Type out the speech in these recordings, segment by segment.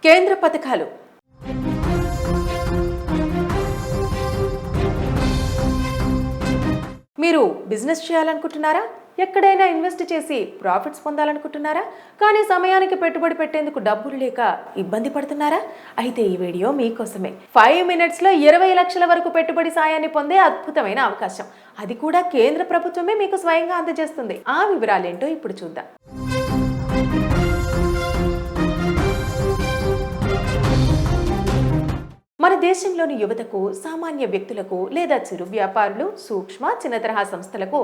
కేంద్ర పథకాలు. మీరు బిజినెస్ చేయాలనుకుంటున్నారా? ఎక్కడైనా ఇన్వెస్ట్ చేసి ప్రాఫిట్స్ పొందాలనుకుంటున్నారా? కానీ సమయానికి పెట్టుబడి పెట్టేందుకు డబ్బులు లేక ఇబ్బంది పడుతున్నారా? అయితే ఈ వీడియో మీకోసమే. 5 మినిట్స్లో 20 లక్షల వరకు పెట్టుబడి సాయాన్ని పొందే అద్భుతమైన అవకాశం. అది కూడా కేంద్ర ప్రభుత్వమే మీకు స్వయంగా అందజేస్తుంది. ఆ వివరాలేంటో ఇప్పుడు చూద్దాం. మన దేశంలోని యువతకు, సామాన్య వ్యక్తులకు లేదా చిరు వ్యాపారులు, సూక్ష్మ చిన్న తరహా సంస్థలకు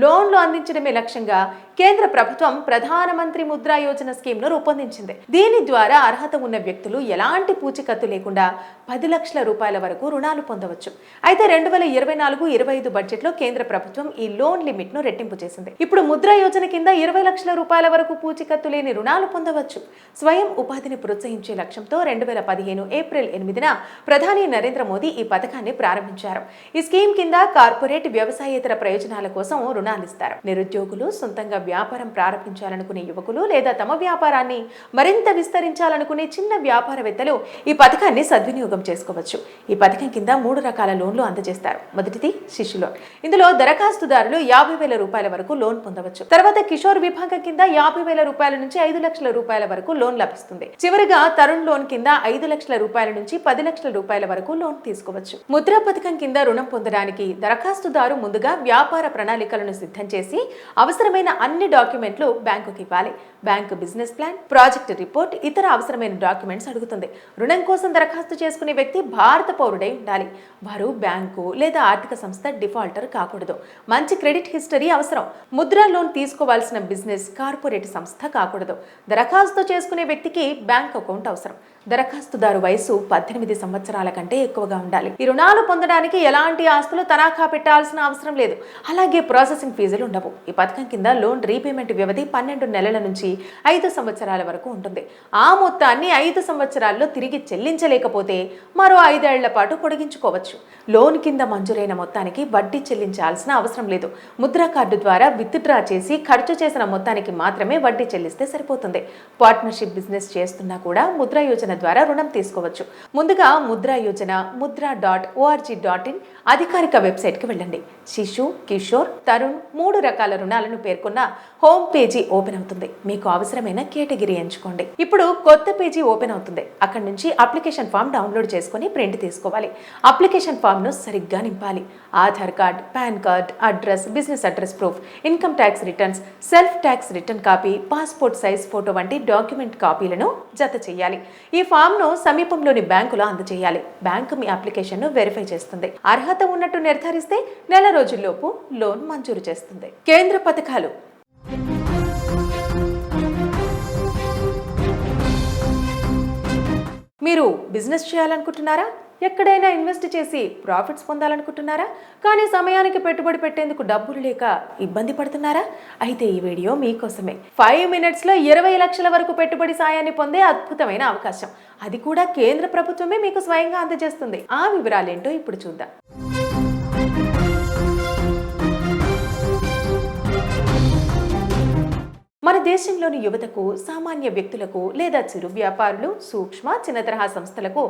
లోన్లు అందించడమే లక్ష్యంగా కేంద్ర ప్రభుత్వం ప్రధానమంత్రి ముద్రా యోజన స్కీమ్ను రూపొందించింది. దీని ద్వారా అర్హత ఉన్న వ్యక్తులు ఎలాంటి పూచీకత్తు లేకుండా 10 లక్షల రూపాయల వరకు రుణాలు పొందవచ్చు. అయితే 2024-25 బడ్జెట్లో కేంద్ర ప్రభుత్వం ఈ లోన్ లిమిట్ ను రెట్టింపు చేసింది. ఇప్పుడు ముద్రా యోజన కింద 20 లక్షల రూపాయల వరకు పూచీకత్తు లేని రుణాలు పొందవచ్చు. స్వయం ఉపాధిని ప్రోత్సహించే లక్ష్యంతో 2015 ఏప్రిల్ 8న ప్రధాని నరేంద్ర మోదీ ఈ పథకాన్ని ప్రారంభించారు. ఈ స్కీమ్ కింద కార్పొరేట్, వ్యవసాయేతర ప్రయోజనాల కోసం రుణాలు ఇస్తారు. నిరుద్యోగులు, సొంతంగా వ్యాపారం ప్రారంభించాలనుకునే యువకులు లేదా తమ వ్యాపారాన్ని మరింత విస్తరించాలనుకునే చిన్న వ్యాపారవేత్తలు ఈ పథకాన్ని సద్వినియోగం చేసుకోవచ్చు. ఈ పథకం కింద 3 రకాల లోన్లు అందజేస్తారు. మొదటిది శిశు లోన్. ఇందులో దరఖాస్తుదారులు 50,000 రూపాయల వరకు లోన్ పొందవచ్చు. తర్వాత కిషోర్ విభాగం కింద 50,000 రూపాయల నుంచి 5 లక్షల రూపాయల వరకు లోన్ లభిస్తుంది. చివరిగా తరుణ్ లోన్ కింద 5 లక్షల రూపాయల నుంచి 10 లక్షల రూపాయల వరకు లోన్ తీసుకోవచ్చు. ముద్రా పథకం కింద రుణం పొందడానికి దరఖాస్తుదారు ముందుగా వ్యాపార ప్రణాళికలను సిద్ధం చేసి అవసరమైన అన్ని డాక్యుమెంట్లు బ్యాంకుకి ఇవ్వాలి. Bank business plan, project report, ఇతర అవసరమైన డాక్యుమెంట్స్ అడుగుతుంది. రుణం కోసం దరఖాస్తు చేసుకునే వ్యక్తి భారత పౌరుడై ఉండాలి. వారు బ్యాంకు లేదా ఆర్థిక సంస్థ డిఫాల్టర్ కాకూడదు. మంచి క్రెడిట్ హిస్టరీ అవసరం. ముద్రా లోన్ తీసుకోవాల్సిన బిజినెస్, కార్పొరేట్ సంస్థ కాకూడదు. దరఖాస్తు చేసుకునే వ్యక్తికి బ్యాంక్ అకౌంట్ అవసరం. దరఖాస్తుదారు వయసు 18 సంవత్సరాల కంటే ఎక్కువగా ఉండాలి. ఈ రుణాలు పొందడానికి ఎలాంటి ఆస్తులు తనఖా పెట్టాల్సిన అవసరం లేదు. అలాగే ప్రాసెసింగ్ ఫీజులు ఉండవు. ఈ పథకం కింద లోన్ రీపేమెంట్ వ్యవధి 12 నెలల నుంచి 5 సంవత్సరాల వరకు ఉంటుంది. ఆ మొత్తాన్ని 5 సంవత్సరాల్లో తిరిగి చెల్లించలేకపోతే మరో 5 ఏళ్ల పాటు పొడిగించుకోవచ్చు. లోన్ కింద మంజూరైన మొత్తానికి వడ్డీ చెల్లించాల్సిన అవసరం లేదు. ముద్రా కార్డు ద్వారా విత్డ్రా చేసి ఖర్చు చేసిన మొత్తానికి మాత్రమే వడ్డీ చెల్లిస్తే సరిపోతుంది. పార్ట్నర్షిప్ బిజినెస్ చేస్తున్నా కూడా ముద్రా యోజన ద్వారా రుణం తీసుకోవచ్చు. ముందుగా ముద్రా యోజన mudra.org.in అధికారిక వెబ్సైట్కి వెళ్ళండి. శిశు, కిషోర్, తరుణ్ 3 రకాల రుణాలను పేర్కొన్న హోమ్ పేజీ ఓపెన్ అవుతుంది. మీకు అవసరమైన కేటగిరీ ఎంచుకోండి. ఇప్పుడు కొత్త పేజీ ఓపెన్ అవుతుంది. అక్కడి నుంచి అప్లికేషన్ ఫామ్ డౌన్లోడ్ చేసుకుని ప్రింట్ తీసుకోవాలి. అప్లికేషన్ ఫామ్ ను సరిగ్గా నింపాలి. Aadhaar card, pan card, address, business address proof, income tax returns, self tax return copy, passport size photo వంటి డాక్యుమెంట్ కాపీలను జత చేయాలి. ఈ ఫామ్ ను సమీపంలోని బ్యాంకులో అందజేయాలి. బ్యాంకు మీ అప్లికేషన్ ను వెరిఫై చేస్తుంది. అర్హత ఉన్నట్టు నిర్ధారిస్తే నెల రోజుల్లోపు లోన్ మంజూరు చేస్తుంది. కేంద్ర పథకాలు. మీరు బిజినెస్ చేయాలనుకుంటున్నారా? ఎక్కడైనా ఇన్వెస్ట్ చేసి ప్రాఫిట్స్ పొందాలనుకుంటున్నారా? కానీ సమయానికి పెట్టుబడి పెట్టేందుకు డబ్బులు లేక ఇబ్బంది పడుతున్నారా? అయితే ఈ వీడియో మీకోసమే. 5 మినిట్స్లో 20 లక్షల వరకు పెట్టుబడి సాయాన్ని పొందే అద్భుతమైన అవకాశం. అది కూడా కేంద్ర ప్రభుత్వమే మీకు స్వయంగా అందజేస్తుంది. ఆ వివరాలేంటో ఇప్పుడు చూద్దాం. మన దేశంలోని యువతకు, సామాన్య వ్యక్తులకు లేదా చిరు వ్యాపారులు, సూక్ష్మ చిన్న తరహా సంస్థలకు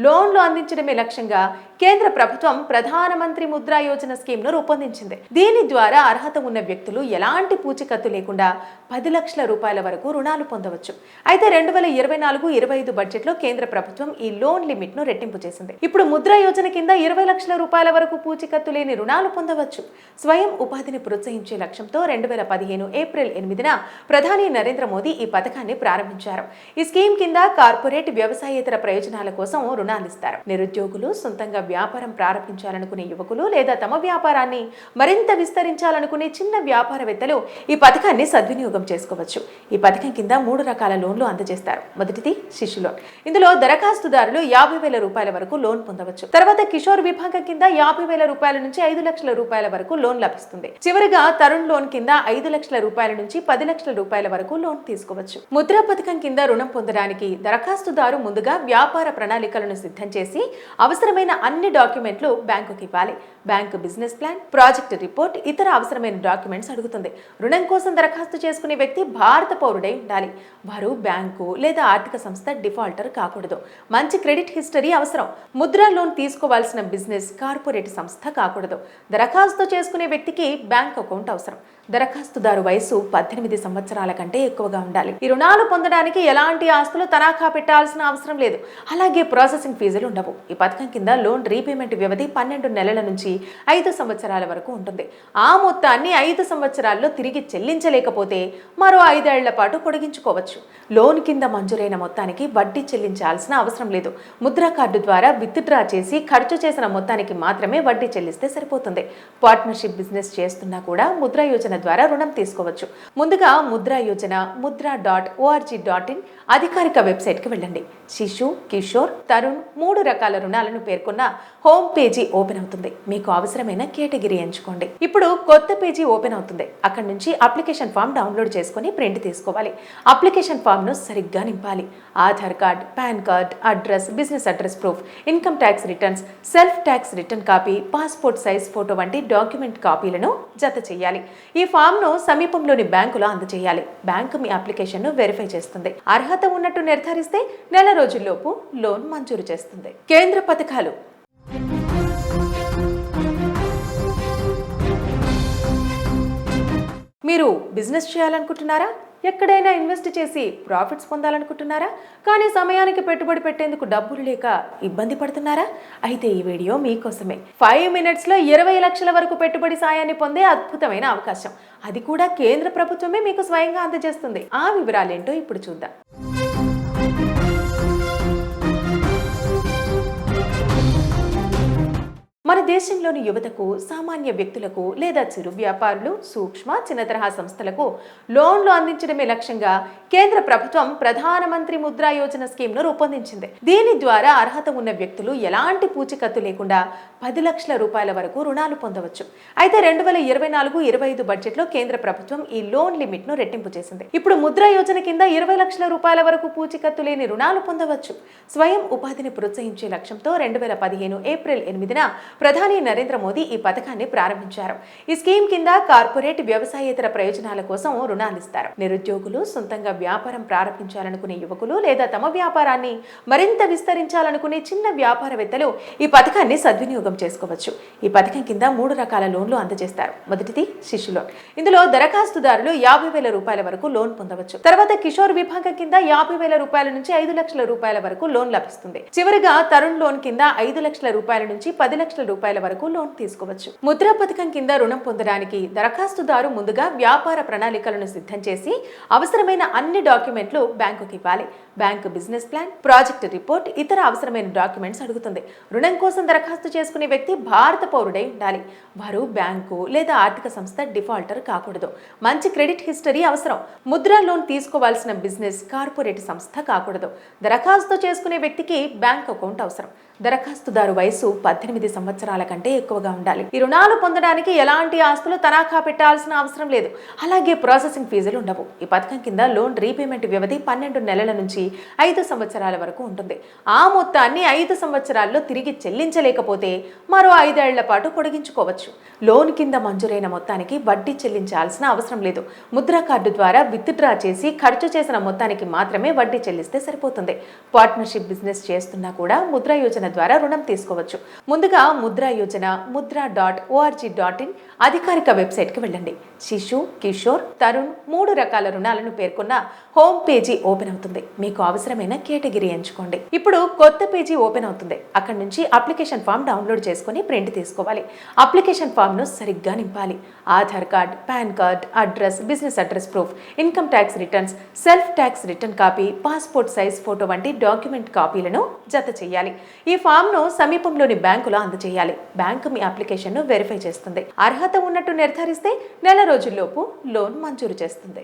లోన్లు అందించడమే లక్ష్యంగా కేంద్ర ప్రభుత్వం ప్రధానమంత్రి ముద్రా యోజన స్కీమ్ను రూపొందించింది. దీని ద్వారా అర్హత ఉన్న వ్యక్తులు ఎలాంటి పూచీకత్తు లేకుండా 10 లక్షల రూపాయల వరకు రుణాలు పొందవచ్చు. అయితే 2024-25 బడ్జెట్లో కేంద్ర ప్రభుత్వం ఈ లోన్ లిమిట్ ను రెట్టింపు చేసింది. ఇప్పుడు ముద్రా యోజన కింద 20 లక్షల రూపాయల వరకు పూచీకత్తు లేని రుణాలు పొందవచ్చు. స్వయం ఉపాధిని ప్రోత్సహించే లక్ష్యంతో 2015 ఏప్రిల్ 8న ప్రధాని నరేంద్ర మోదీ ఈ పథకాన్ని ప్రారంభించారు. ఈ స్కీమ్ కింద కార్పొరేట్, వ్యవసాయేతర ప్రయోజనాల కోసం రుణాలు ఇస్తారు. నిరుద్యోగులు, సొంతంగా వ్యాపారం ప్రారంభించాలనుకునే యువకులు లేదా తమ వ్యాపారాన్ని మరింత విస్తరించాలనుకునే చిన్న వ్యాపారవేత్తలు ఈ పథకాన్ని సద్వినియోగం చేసుకోవచ్చు. ఈ పథకం కింద 3 రకాల లోన్లు అందజేస్తారు. మొదటిది శిశు లోన్. ఇందులో దరఖాస్తుదారులు 50,000 రూపాయల వరకు లోన్ పొందవచ్చు. తర్వాత కిషోర్ విభాగం కింద 50,000 రూపాయల నుంచి 5 లక్షల రూపాయల వరకు లోన్ లభిస్తుంది. చివరిగా తరుణ్ లోన్ కింద 5 లక్షల రూపాయల నుంచి 10 లక్షల రూపాయల వరకు లోన్ తీసుకోవచ్చు. ముద్రా పథకం కింద రుణం పొందడానికి దరఖాస్తుదారు ముందుగా వ్యాపార ప్రణాళికలను సిద్ధం చేసి అవసరమైన అన్ని డాక్యుమెంట్లు బ్యాంకుకి ఇవ్వాలి. Bank business plan, project report, ఇతర అవసరమైన డాక్యుమెంట్స్ అడుగుతుంది. రుణం కోసం దరఖాస్తు చేసుకునే వ్యక్తి భారత పౌరుడై ఉండాలి. వారు బ్యాంకు లేదా ఆర్థిక సంస్థ డిఫాల్టర్ కాకూడదు. మంచి క్రెడిట్ హిస్టరీ అవసరం. ముద్రా లోన్ తీసుకోవాల్సిన బిజినెస్, కార్పొరేట్ సంస్థ కాకూడదు. దరఖాస్తు చేసుకునే వ్యక్తికి బ్యాంక్ అకౌంట్ అవసరం. దరఖాస్తుదారు వయసు 18 సంవత్సరాల కంటే ఎక్కువగా ఉండాలి. ఈ రుణాలు పొందడానికి ఎలాంటి ఆస్తులు తనఖా పెట్టాల్సిన అవసరం లేదు. అలాగే ప్రాసెసింగ్ ఫీజులు ఉండవు. ఈ పథకం కింద లోన్ రీపేమెంట్ వ్యవధి 12 నెలల నుంచి 5 సంవత్సరాల వరకు ఉంటుంది. ఆ మొత్తాన్ని 5 సంవత్సరాల్లో తిరిగి చెల్లించలేకపోతే మరో 5 ఏళ్ల పాటు పొడిగించుకోవచ్చు. లోన్ కింద మంజూరైన మొత్తానికి వడ్డీ చెల్లించాల్సిన అవసరం లేదు. ముద్రా కార్డు ద్వారా విత్డ్రా చేసి ఖర్చు చేసిన మొత్తానికి మాత్రమే వడ్డీ చెల్లిస్తే సరిపోతుంది. పార్ట్నర్షిప్ బిజినెస్ చేస్తున్నా కూడా ముద్రా యోజన ద్వారా రుణం తీసుకోవచ్చు. ముందుగా ముద్రా యోజన mudra.org.in అధికారిక వెబ్సైట్ కి వెళ్ళండి. శిశు, కిషోర్, తరుణ్ 3 రకాల రుణాలను పేర్కొన్న హోమ్ పేజీ ఓపెన్ అవుతుంది. మీకు అవసరమైన కేటగిరీ ఎంచుకోండి. ఇప్పుడు కొత్త పేజీ ఓపెన్ అవుతుంది. అక్కడి నుంచి అప్లికేషన్ ఫామ్ డౌన్లోడ్ చేసుకుని ప్రింట్ తీసుకోవాలి. అప్లికేషన్ ఫామ్ ను సరిగ్గా నింపాలి. Aadhaar card, pan card, address, business address proof, income tax returns, self tax return copy, passport size photo వంటి డాక్యుమెంట్ కాపీలను జత చేయాలి. ఈ ఫామ్ ను సమీపంలోని బ్యాంకులో అందజేయాలి. బ్యాంకు మీ అప్లికేషన్ ను వెరిఫై చేస్తుంది. అర్హత ఉన్నట్టు నిర్ధారిస్తే నెల రోజుల్లోపు లోన్ మంజూరు చేస్తుంది. కేంద్ర పథకాలు. మీరు బిజినెస్ చేయాలనుకుంటున్నారా? ఎక్కడైనా ఇన్వెస్ట్ చేసి ప్రాఫిట్స్ పొందాలనుకుంటున్నారా? కానీ సమయానికి పెట్టుబడి పెట్టేందుకు డబ్బులు లేక ఇబ్బంది పడుతున్నారా? అయితే ఈ వీడియో మీకోసమే. 5 మినిట్స్లో 20 లక్షల వరకు పెట్టుబడి సాయాన్ని పొందే అద్భుతమైన అవకాశం. అది కూడా కేంద్ర ప్రభుత్వమే మీకు స్వయంగా అందజేస్తుంది. ఆ వివరాలేంటో ఇప్పుడు చూద్దాం. మన దేశంలోని యువతకు, సామాన్య వ్యక్తులకు లేదా చిరు వ్యాపారులు, సూక్ష్మ, చిన్న తరహా సంస్థలకు లోన్లు అందించడమే లక్ష్యంగా కేంద్ర ప్రభుత్వం ప్రధానమంత్రి ముద్రా యోజన స్కీమ్ను రూపొందించింది. దీని ద్వారా అర్హత ఉన్న వ్యక్తులు ఎలాంటి పూచికత్తు లేకుండా 10 లక్షల రూపాయల వరకు రుణాలు పొందవచ్చు. అయితే 2024-25 బడ్జెట్లో కేంద్ర ప్రభుత్వం ఈ లోన్ లిమిట్ ను రెట్టింపు చేసింది. ఇప్పుడు ముద్రా యోజన కింద 20 లక్షల రూపాయల వరకు పూచికత్తు లేని రుణాలు పొందవచ్చు. స్వయం ఉపాధిని ప్రోత్సహించే లక్ష్యంతో 2015 ఏప్రిల్ 8న ప్రధాని నరేంద్ర మోదీ ఈ పథకాన్ని ప్రారంభించారు. ఈ స్కీమ్ కింద కార్పొరేట్, వ్యవసాయేతర ప్రయోజనాల కోసం రుణాలిస్తారు. నిరుద్యోగులు, సొంతంగా వ్యాపారం ప్రారంభించాలనుకునే యువకులు లేదా తమ వ్యాపారాన్ని మరింత విస్తరించాలనుకునే చిన్న వ్యాపారవేత్తలు ఈ పథకాన్ని సద్వినియోగం చేసుకోవచ్చు. ఈ పథకం కింద 3 రకాల లోన్లు అందజేస్తారు. మొదటిది శిశు లోన్. ఇందులో దరఖాస్తుదారులు 50,000 రూపాయల వరకు లోన్ పొందవచ్చు. తర్వాత కిషోర్ విభాగం కింద 50,000 రూపాయల నుంచి 5 లక్షల రూపాయల వరకు లోన్ లభిస్తుంది. చివరిగా తరుణ్ లోన్ కింద 5 లక్షల రూపాయల నుంచి 10 లక్షల రూపాయల వరకు లోన్ తీసుకోవచ్చు. ముద్రా పథకం కింద రుణం పొందడానికి దరఖాస్తుదారు ముందుగా వ్యాపార ప్రణాళికలను సిద్ధం చేసి అవసరమైన అన్ని డాక్యుమెంట్లు బ్యాంకుకి ఇవ్వాలి. Bank business plan, project report, ఇతర అవసరమైన డాక్యుమెంట్స్ అడుగుతుంది. రుణం కోసం దరఖాస్తు చేసుకునే వ్యక్తి భారత పౌరుడై ఉండాలి. వారు బ్యాంకు లేదా ఆర్థిక సంస్థ డిఫాల్టర్ కాకూడదు. మంచి క్రెడిట్ హిస్టరీ అవసరం. ముద్రా లోన్ తీసుకోవాల్సిన బిజినెస్, కార్పొరేట్ సంస్థ కాకూడదు. దరఖాస్తు చేసుకునే వ్యక్తికి బ్యాంక్ అకౌంట్ అవసరం. దరఖాస్తుదారు వయసు 18 సంవత్సరాల కంటే ఎక్కువగా ఉండాలి. ఈ రుణాలు పొందడానికి ఎలాంటి ఆస్తులు తనఖా పెట్టాల్సిన అవసరం లేదు. అలాగే ప్రాసెసింగ్ ఫీజులు ఉండవు. ఈ పథకం కింద లోన్ రీపేమెంట్ వ్యవధి 12 నెలల నుంచి 5 సంవత్సరాల వరకు ఉంటుంది. ఆ మొత్తాన్ని 5 సంవత్సరాల్లో తిరిగి చెల్లించలేకపోతే మరో 5 ఏళ్ల పాటు పొడిగించుకోవచ్చు. లోన్ కింద మంజూరైన మొత్తానికి వడ్డీ చెల్లించాల్సిన అవసరం లేదు. ముద్రా కార్డు ద్వారా విత్డ్రా చేసి ఖర్చు చేసిన మొత్తానికి మాత్రమే వడ్డీ చెల్లిస్తే సరిపోతుంది. పార్ట్నర్షిప్ బిజినెస్ చేస్తున్నా కూడా ముద్రా యోజన ద్వారా రుణం తీసుకోవచ్చు. ముందుగా ముద్రా యోజన mudra.org.in అధికారిక వెబ్సైట్ కి వెళ్ళండి. శిశు, కిషోర్, తరుణ్ 3 రకాల రుణాలను పేర్కొన్న హోమ్ పేజీ ఓపెన్ అవుతుంది. మీకు అవసరమైన కేటగిరీ ఎంచుకోండి. ఇప్పుడు కొత్త పేజీ ఓపెన్ అవుతుంది. అక్కడి నుంచి అప్లికేషన్ ఫామ్ డౌన్లోడ్ చేసుకుని ప్రింట్ తీసుకోవాలి. అప్లికేషన్ ఫామ్ ను సరిగ్గా నింపాలి. Aadhaar card, pan card, address, business address proof, income tax returns, self tax return copy, passport size photo వంటి డాక్యుమెంట్ కాపీలను జత చేయాలి. ఈ ఫామ్ ను సమీపంలోని బ్యాంకులో అందజేయాలి. బ్యాంకు మీ అప్లికేషన్ ను వెరిఫై చేస్తుంది. అర్హత ఉన్నట్టు నిర్ధారిస్తే నెల రోజుల్లోపు లోన్ మంజూరు చేస్తుంది.